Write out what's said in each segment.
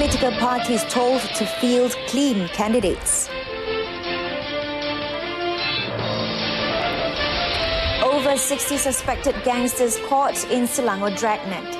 Political parties told to field clean candidates. Over 60 suspected gangsters caught in Selangor dragnet.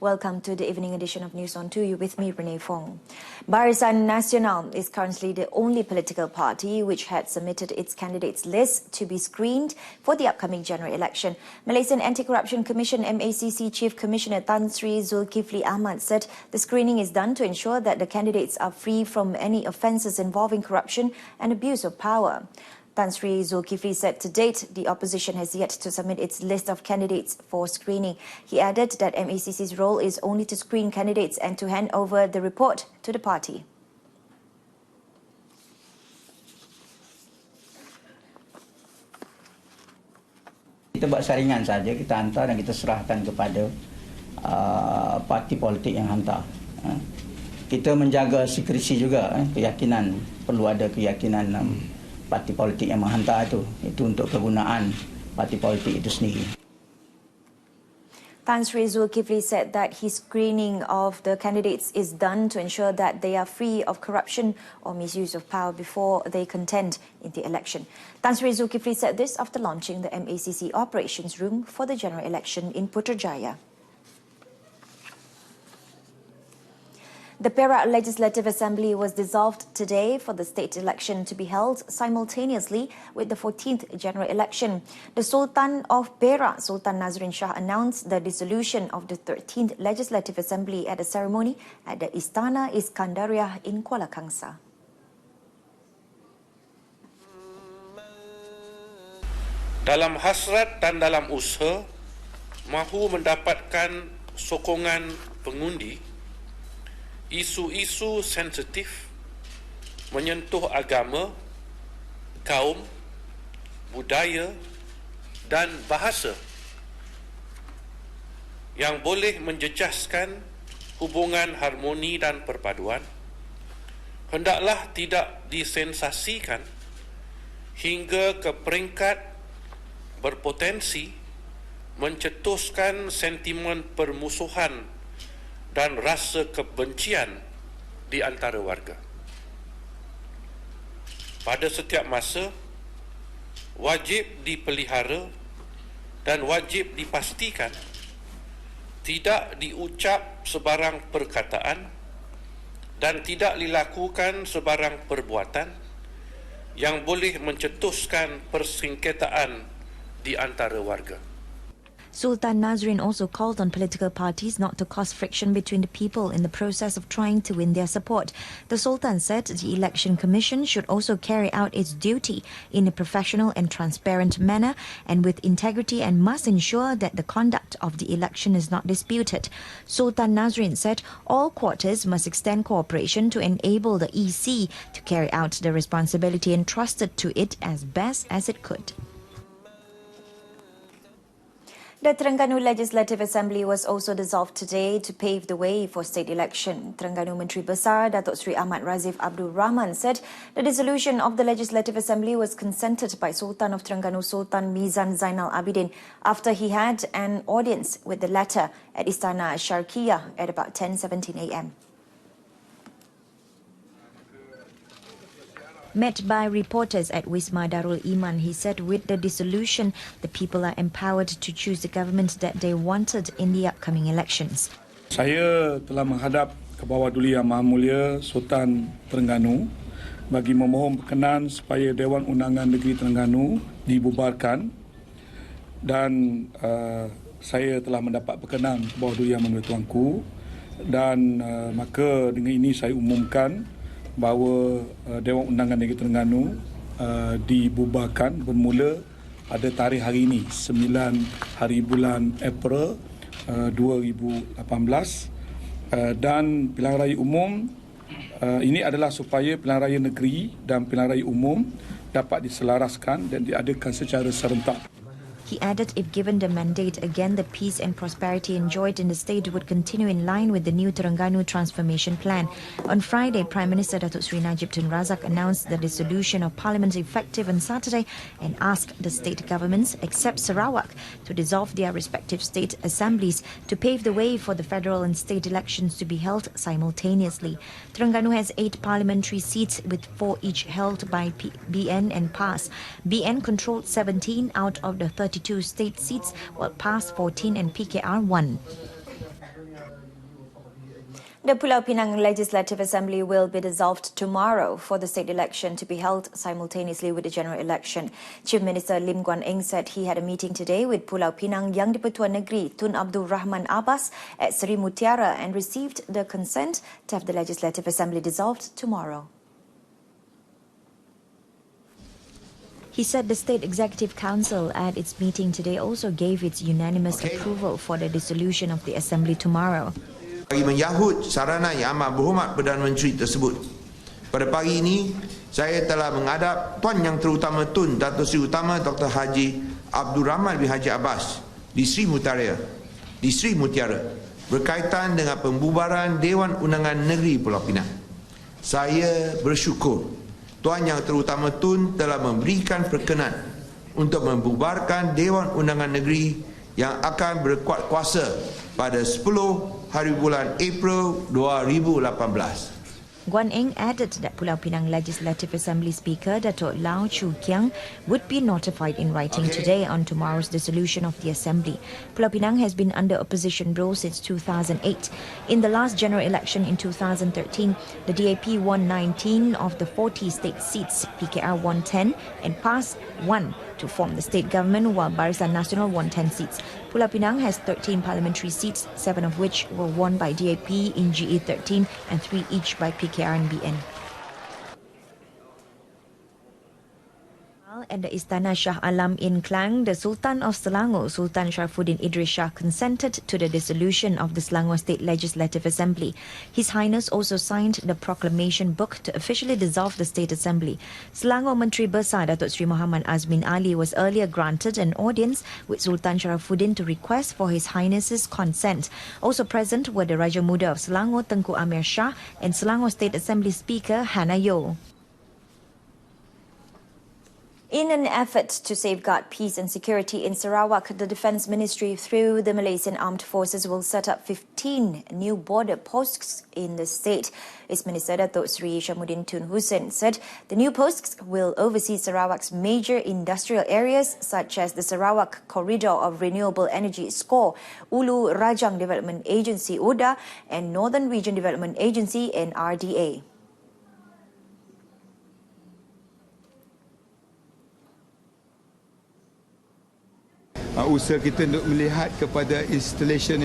Welcome to the evening edition of News on 2. You with me, Renee Fong. Barisan Nasional is currently the only political party which had submitted its candidates list to be screened for the upcoming general election. Malaysian Anti-Corruption Commission MACC Chief Commissioner Tan Sri Zulkifli Ahmad said the screening is done to ensure that the candidates are free from any offences involving corruption and abuse of power. Tan Sri Zulkifli said to date, the opposition has yet to submit its list of candidates for screening. He added that MACC's role is only to screen candidates and to hand over the report to the party. Kita buat saringan saja, kita hantar dan kita serahkan kepada parti politik yang hantar. Kita menjaga sekresi juga, keyakinan, perlu ada keyakinan parti politik yang menghantar itu untuk kegunaan parti politik itu sendiri. Tan Sri Zulkifli said that his screening of the candidates is done to ensure that they are free of corruption or misuse of power before they contend in the election. Tan Sri Zulkifli said this after launching the MACC operations room for the general election in Putrajaya. The Perak Legislative Assembly was dissolved today for the state election to be held simultaneously with the 14th general election. The Sultan of Perak, Sultan Nazrin Shah, announced the dissolution of the 13th Legislative Assembly at a ceremony at the Istana Iskandariah in Kuala Kangsar. Dalam hasrat dan dalam usaha mahu mendapatkan sokongan pengundi, isu-isu sensitif menyentuh agama, kaum, budaya dan bahasa yang boleh menjejaskan hubungan harmoni dan perpaduan hendaklah tidak disensasikan hingga ke peringkat berpotensi mencetuskan sentimen permusuhan dan rasa kebencian di antara warga. Pada setiap masa, wajib dipelihara dan wajib dipastikan tidak diucap sebarang perkataan dan tidak dilakukan sebarang perbuatan yang boleh mencetuskan persengketaan di antara warga. Sultan Nazrin also called on political parties not to cause friction between the people in the process of trying to win their support. The Sultan said the Election Commission should also carry out its duty in a professional and transparent manner and with integrity and must ensure that the conduct of the election is not disputed. Sultan Nazrin said all quarters must extend cooperation to enable the EC to carry out the responsibility entrusted to it as best as it could. The Terengganu Legislative Assembly was also dissolved today to pave the way for state election. Terengganu Menteri Besar Datuk Seri Ahmad Razif Abdul Rahman said the dissolution of the Legislative Assembly was consented by Sultan of Terengganu Sultan Mizan Zainal Abidin after he had an audience with the latter at Istana Syarkiyah at about 10:17 a.m. Met by reporters at Wisma Darul Iman, he said with the dissolution, the people are empowered to choose the government that they wanted in the upcoming elections. Saya telah menghadap ke bawah Duli Yang Maha Mulia Sultan Terengganu bagi memohon berkenan supaya Dewan Undangan Negeri Terengganu dibubarkan dan saya telah mendapat berkenan ke bawah Duli Yang Maha Mulia Tuanku dan maka dengan ini saya umumkan bahawa Dewan Undangan Negeri Terengganu dibubarkan bermula pada tarikh hari ini 9 hari bulan April 2018 dan pilihan raya umum ini adalah supaya pilihan raya negeri dan pilihan raya umum dapat diselaraskan dan diadakan secara serentak. He added if given the mandate again, the peace and prosperity enjoyed in the state would continue in line with the new Terengganu transformation plan. On Friday, Prime Minister Datuk Seri Najib Tun Razak announced the dissolution of Parliament effective on Saturday and asked the state governments, except Sarawak, to dissolve their respective state assemblies to pave the way for the federal and state elections to be held simultaneously. Terengganu has 8 parliamentary seats, with 4 each held by BN and PAS. BN controlled 17 out of the 32 state seats, while PAS 14 and PKR 1. The Pulau Pinang Legislative Assembly will be dissolved tomorrow for the state election to be held simultaneously with the general election. Chief Minister Lim Guan Eng said he had a meeting today with Pulau Pinang Yang di-Pertua Negeri Tun Abdul Rahman Abbas at Seri Mutiara and received the consent to have the Legislative Assembly dissolved tomorrow. He said the State Executive Council at its meeting today also gave its unanimous approval for the dissolution of the Assembly tomorrow. Bagi menyahut sarana yang amat berhormat Perdana Menteri tersebut. Pada pagi ini, saya telah menghadap Tuan Yang Terutama Tun Datuk Seri Utama Dr. Haji Abdul Rahman bin Haji Abbas di Seri Mutiara berkaitan dengan pembubaran Dewan Undangan Negeri Pulau Pinang. Saya bersyukur Tuan Yang Terutama Tun telah memberikan perkenan untuk membubarkan Dewan Undangan Negeri yang akan berkuat kuasa pada 10 hari bulan April 2018. Guan Eng added that Pulau Pinang Legislative Assembly Speaker Datuk Lau Chu Kiang would be notified in writing today on tomorrow's dissolution of the Assembly. Pulau Pinang has been under opposition rule since 2008. In the last general election in 2013, the DAP won 19 of the 40 state seats, PKR won 10 and PAS 1 to form the state government, while Barisan Nasional won 10 seats. Pulau Pinang has 13 parliamentary seats, 7 of which were won by DAP in GE 13 and 3 each by PKR and BN. At the Istana Shah Alam in Klang, the Sultan of Selangor, Sultan Sharifuddin Idris Shah, consented to the dissolution of the Selangor State Legislative Assembly. His Highness also signed the proclamation book to officially dissolve the State Assembly. Selangor Menteri Besar Datuk Seri Muhammad Azmin Ali was earlier granted an audience with Sultan Sharifuddin to request for His Highness's consent. Also present were the Raja Muda of Selangor, Tengku Amir Shah, and Selangor State Assembly Speaker Hannah Yeoh. In an effort to safeguard peace and security in Sarawak, the Defence Ministry through the Malaysian Armed Forces will set up 15 new border posts in the state. Its Minister Datuk Seri Syamuddin Tun Hussein said the new posts will oversee Sarawak's major industrial areas such as the Sarawak Corridor of Renewable Energy SCORE, Ulu Rajang Development Agency UDA and Northern Region Development Agency NRDA. Usaha kita untuk melihat kepada instalation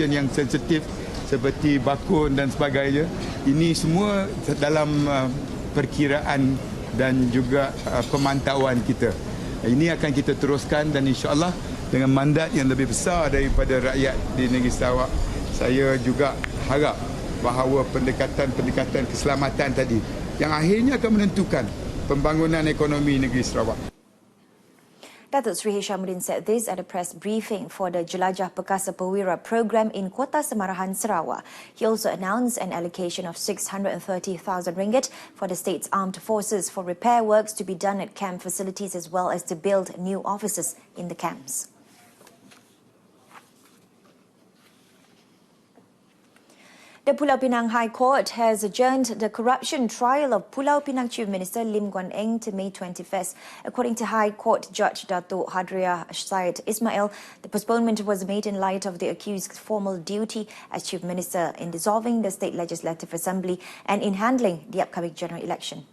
yang sensitif seperti bakun dan sebagainya. Ini semua dalam perkiraan dan juga pemantauan kita. Ini akan kita teruskan dan insya-Allah dengan mandat yang lebih besar daripada rakyat di negeri Sarawak. Saya juga harap bahawa pendekatan keselamatan tadi yang akhirnya akan menentukan pembangunan ekonomi negeri Sarawak. Datuk Seri Hishamuddin said this at a press briefing for the Jelajah Perkasa Perwira program in Kota Semarahan, Sarawak. He also announced an allocation of RM630,000 for the state's armed forces for repair works to be done at camp facilities as well as to build new offices in the camps. The Pulau Pinang High Court has adjourned the corruption trial of Pulau Pinang Chief Minister Lim Guan Eng to May 21st. According to High Court Judge Datuk Hadriah Syed Ismail, the postponement was made in light of the accused's formal duty as Chief Minister in dissolving the State Legislative Assembly and in handling the upcoming general election.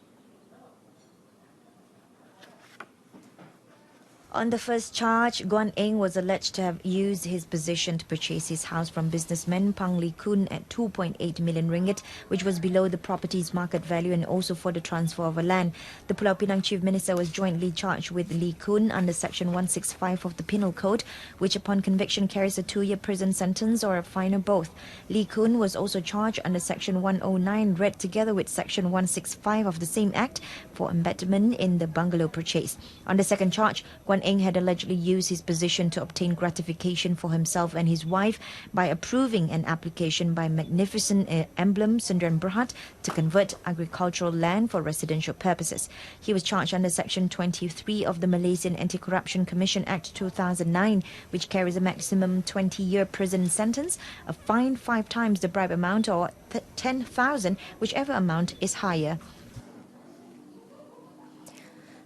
On the first charge, Guan Eng was alleged to have used his position to purchase his house from businessman Pang Lee Kun at 2.8 million ringgit, which was below the property's market value, and also for the transfer of a land. The Pulau Pinang Chief Minister was jointly charged with Lee Kun under Section 165 of the Penal Code, which upon conviction carries a 2-year prison sentence or a fine or both. Lee Kun was also charged under Section 109, read together with Section 165 of the same Act, for embezzlement in the bungalow purchase. On the second charge, Guan Eng had allegedly used his position to obtain gratification for himself and his wife by approving an application by Magnificent Emblem Sdn Bhd to convert agricultural land for residential purposes. He was charged under Section 23 of the Malaysian Anti-Corruption Commission Act 2009, which carries a maximum 20-year prison sentence, a fine 5 times the bribe amount, or 10,000, whichever amount is higher.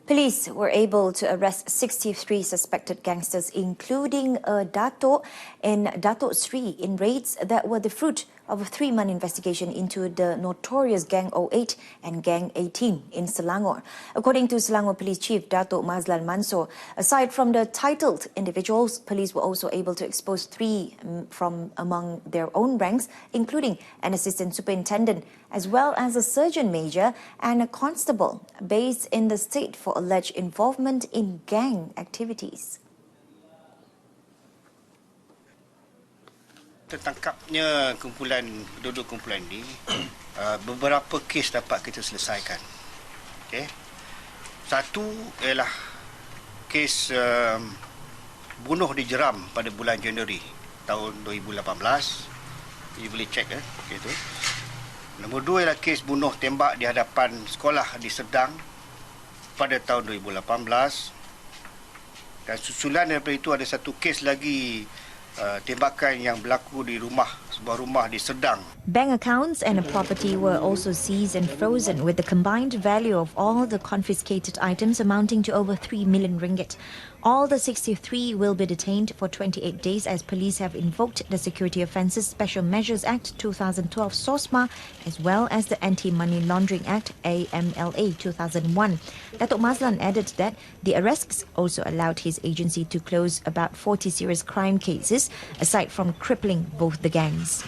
Police were able to arrest 63 suspected gangsters, including a Datuk and Datuk Sri, in raids that were the fruit of a 3-month investigation into the notorious Gang 08 and Gang 18 in Selangor. According to Selangor Police Chief Datuk Mazlan Mansor, aside from the titled individuals, police were also able to expose 3 from among their own ranks, including an assistant superintendent, as well as a sergeant major and a constable based in the state for alleged involvement in gang activities. Tertangkapnya penduduk kumpulan ini, beberapa kes dapat kita selesaikan. Okay. Satu ialah kes bunuh di Jeram pada bulan Januari tahun 2018. You boleh cek itu. Nombor 2 ialah kes bunuh tembak di hadapan sekolah di Sedang pada tahun 2018. Dan susulan daripada itu ada satu kes lagi, tembakan yang berlaku di sebuah rumah di Sedang. Bank accounts and a property were also seized and frozen, with the combined value of all the confiscated items amounting to over 3 million ringgit. All the 63 will be detained for 28 days as police have invoked the Security Offences Special Measures Act 2012 SOSMA, as well as the Anti-Money Laundering Act AMLA 2001. Datuk Mazlan added that the arrests also allowed his agency to close about 40 serious crime cases, aside from crippling both the gangs.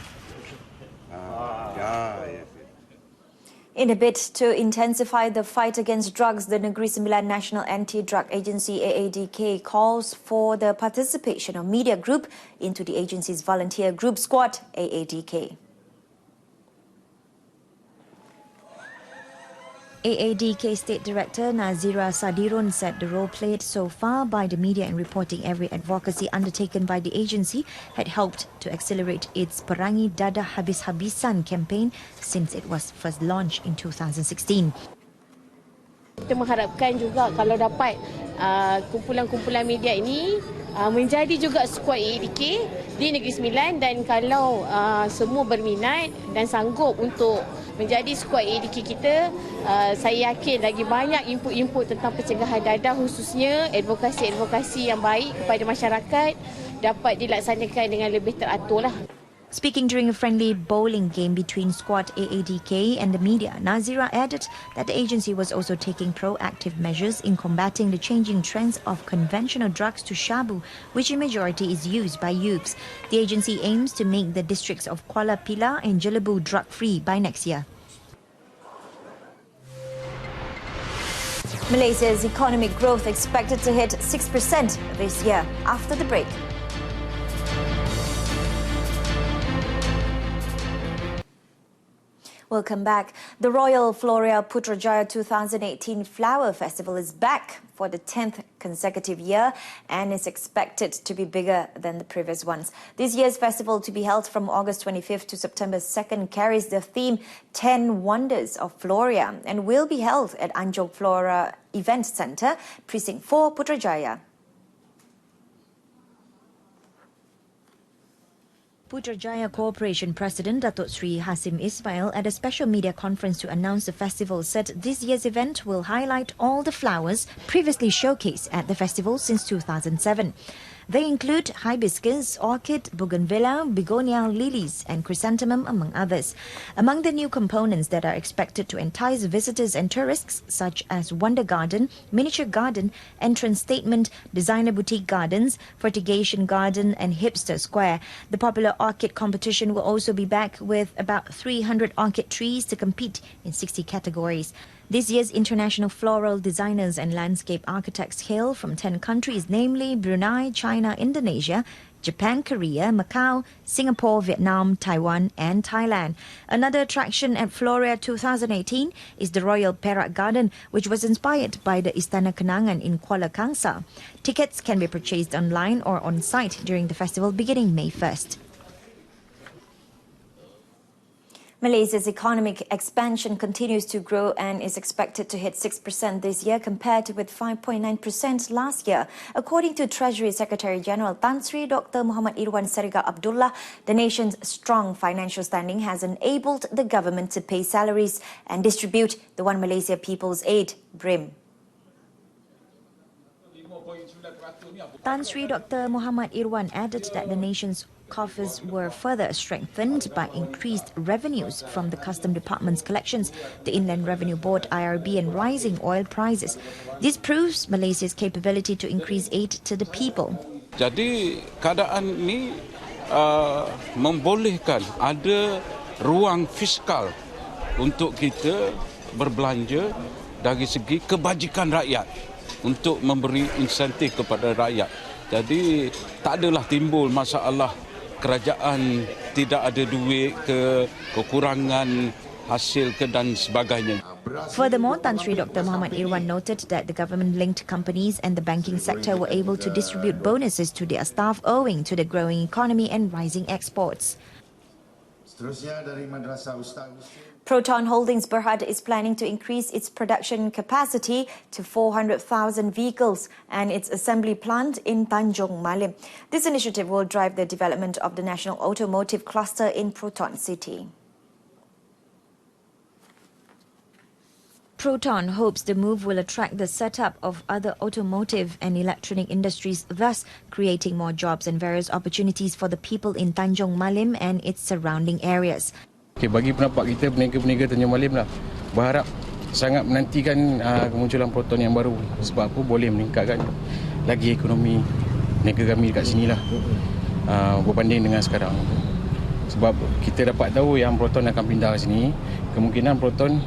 In a bid to intensify the fight against drugs, the Negeri Sembilan National Anti-Drug Agency AADK calls for the participation of media group into the agency's volunteer group squad AADK. AADK State Director Nazira Sadirun said the role played so far by the media in reporting every advocacy undertaken by the agency had helped to accelerate its Perangi Dadah Habis-Habisan campaign since it was first launched in 2016. Kita mengharapkan juga kalau dapat kumpulan-kumpulan media ini menjadi juga skuad AADK di Negeri Sembilan, dan kalau semua berminat dan sanggup untuk menjadi skuad AADK kita, saya yakin lagi banyak input-input tentang pencegahan dadah, khususnya advokasi-advokasi yang baik kepada masyarakat dapat dilaksanakan dengan lebih teratur lah. Speaking during a friendly bowling game between squad AADK and the media, Nazira added that the agency was also taking proactive measures in combating the changing trends of conventional drugs to shabu, which in majority is used by youths. The agency aims to make the districts of Kuala Pilar and Jelebu drug-free by next year. Malaysia's economic growth expected to hit 6% this year. After the break. Welcome back. The Royal Florea Putrajaya 2018 Flower Festival is back for the 10th consecutive year and is expected to be bigger than the previous ones. This year's festival, to be held from August 25th to September 2nd, carries the theme 10 Wonders of Florea and will be held at Anjong Flora Event Centre, Precinct 4, Putrajaya. Putrajaya Corporation President Datuk Sri Hasim Ismail at a special media conference to announce the festival said this year's event will highlight all the flowers previously showcased at the festival since 2007. They include hibiscus, orchid, bougainvillea, begonia, lilies and chrysanthemum, among others. Among the new components that are expected to entice visitors and tourists, such as Wonder Garden, Miniature Garden, Entrance Statement, Designer Boutique Gardens, Fertigation Garden and Hipster Square. The popular orchid competition will also be back with about 300 orchid trees to compete in 60 categories. This year's international floral designers and landscape architects hail from 10 countries, namely Brunei, China, Indonesia, Japan, Korea, Macau, Singapore, Vietnam, Taiwan and Thailand. Another attraction at Floria 2018 is the Royal Perak Garden, which was inspired by the Istana Kenangan in Kuala Kangsar. Tickets can be purchased online or on site during the festival beginning May 1st. Malaysia's economic expansion continues to grow and is expected to hit 6% this year compared with 5.9% last year. According to Treasury Secretary General Tan Sri Dr. Muhammad Irwan Sariga Abdullah, the nation's strong financial standing has enabled the government to pay salaries and distribute the One Malaysia People's Aid, BRIM. Tan Sri Dr. Muhammad Irwan added that the nation's coffers were further strengthened by increased revenues from the Custom Department's collections, the Inland Revenue Board (IRB) and rising oil prices. This proves Malaysia's capability to increase aid to the people. Jadi keadaan ini membolehkan ada ruang fiskal untuk kita berbelanja dari segi kebajikan rakyat untuk memberi insentif kepada rakyat. Jadi tak adalah timbul masalah kerajaan tidak ada duit ke, kekurangan hasil ke dan sebagainya. Furthermore, Tan Sri Dr. Muhammad Irwan noted that the government-linked companies and the banking sector were able to distribute bonuses to their staff owing to the growing economy and rising exports. Proton Holdings Berhad is planning to increase its production capacity to 400,000 vehicles and its assembly plant in Tanjung Malim. This initiative will drive the development of the national automotive cluster in Proton City. Proton hopes the move will attract the setup of other automotive and electronic industries, thus creating more jobs and various opportunities for the people in Tanjung Malim and its surrounding areas. Okay, bagi pendapat kita, peniaga-peniaga Tanjung Malim lah, berharap sangat menantikan kemunculan Proton yang baru sebab apa boleh meningkatkan lagi ekonomi negara kami dekat sini lah berbanding dengan sekarang. Sebab kita dapat tahu yang Proton akan pindah ke sini, kemungkinan Proton,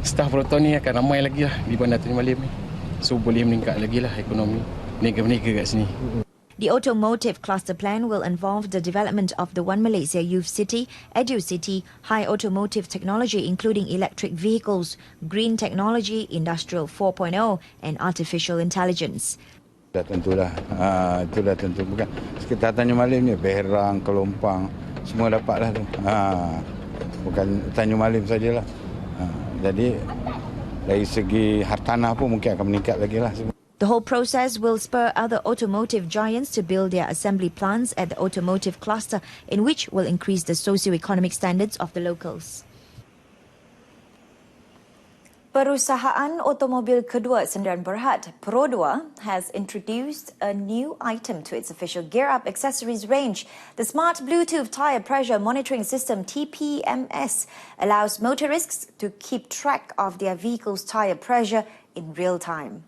staf Proton ni akan ramai lagi lah di bandar Tanjung Malim ni. So boleh meningkat lagi lah ekonomi peniaga-peniaga kat sini. The automotive cluster plan will involve the development of the One Malaysia Youth City, Edu City, high automotive technology including electric vehicles, green technology, industrial 4.0 and artificial intelligence. Tentulah, itulah tentu. Bukan sekitar Tanjung Malim ni, Berang, Kelompang, semua dapatlah tu. Bukan Tanjung Malim sajalah. Jadi dari segi hartanah pun mungkin akan meningkat lagi lah. The whole process will spur other automotive giants to build their assembly plants at the automotive cluster, in which will increase the socio-economic standards of the locals. Perusahaan otomobil kedua Sendirian Berhad, Perodua, has introduced a new item to its official gear-up accessories range. The Smart Bluetooth Tyre Pressure Monitoring System (TPMS) allows motorists to keep track of their vehicle's tyre pressure in real time.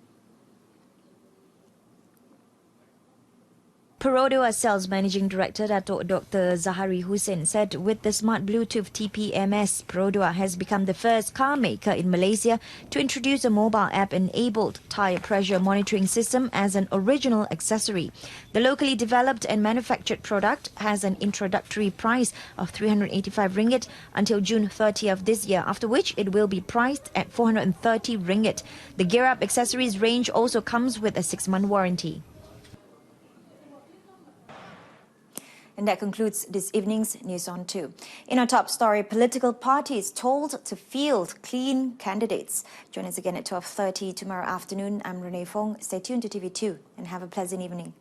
Perodua Sales Managing Director Datuk Dr. Zahari Hussein said with the Smart Bluetooth TPMS, Perodua has become the first car maker in Malaysia to introduce a mobile app-enabled tyre pressure monitoring system as an original accessory. The locally developed and manufactured product has an introductory price of RM385 until June 30 of this year, after which it will be priced at RM430. The gear-up accessories range also comes with a 6-month warranty. And that concludes this evening's News on 2. In our top story, political parties told to field clean candidates. Join us again at 12:30 tomorrow afternoon. I'm Renee Fong. Stay tuned to TV2 and have a pleasant evening.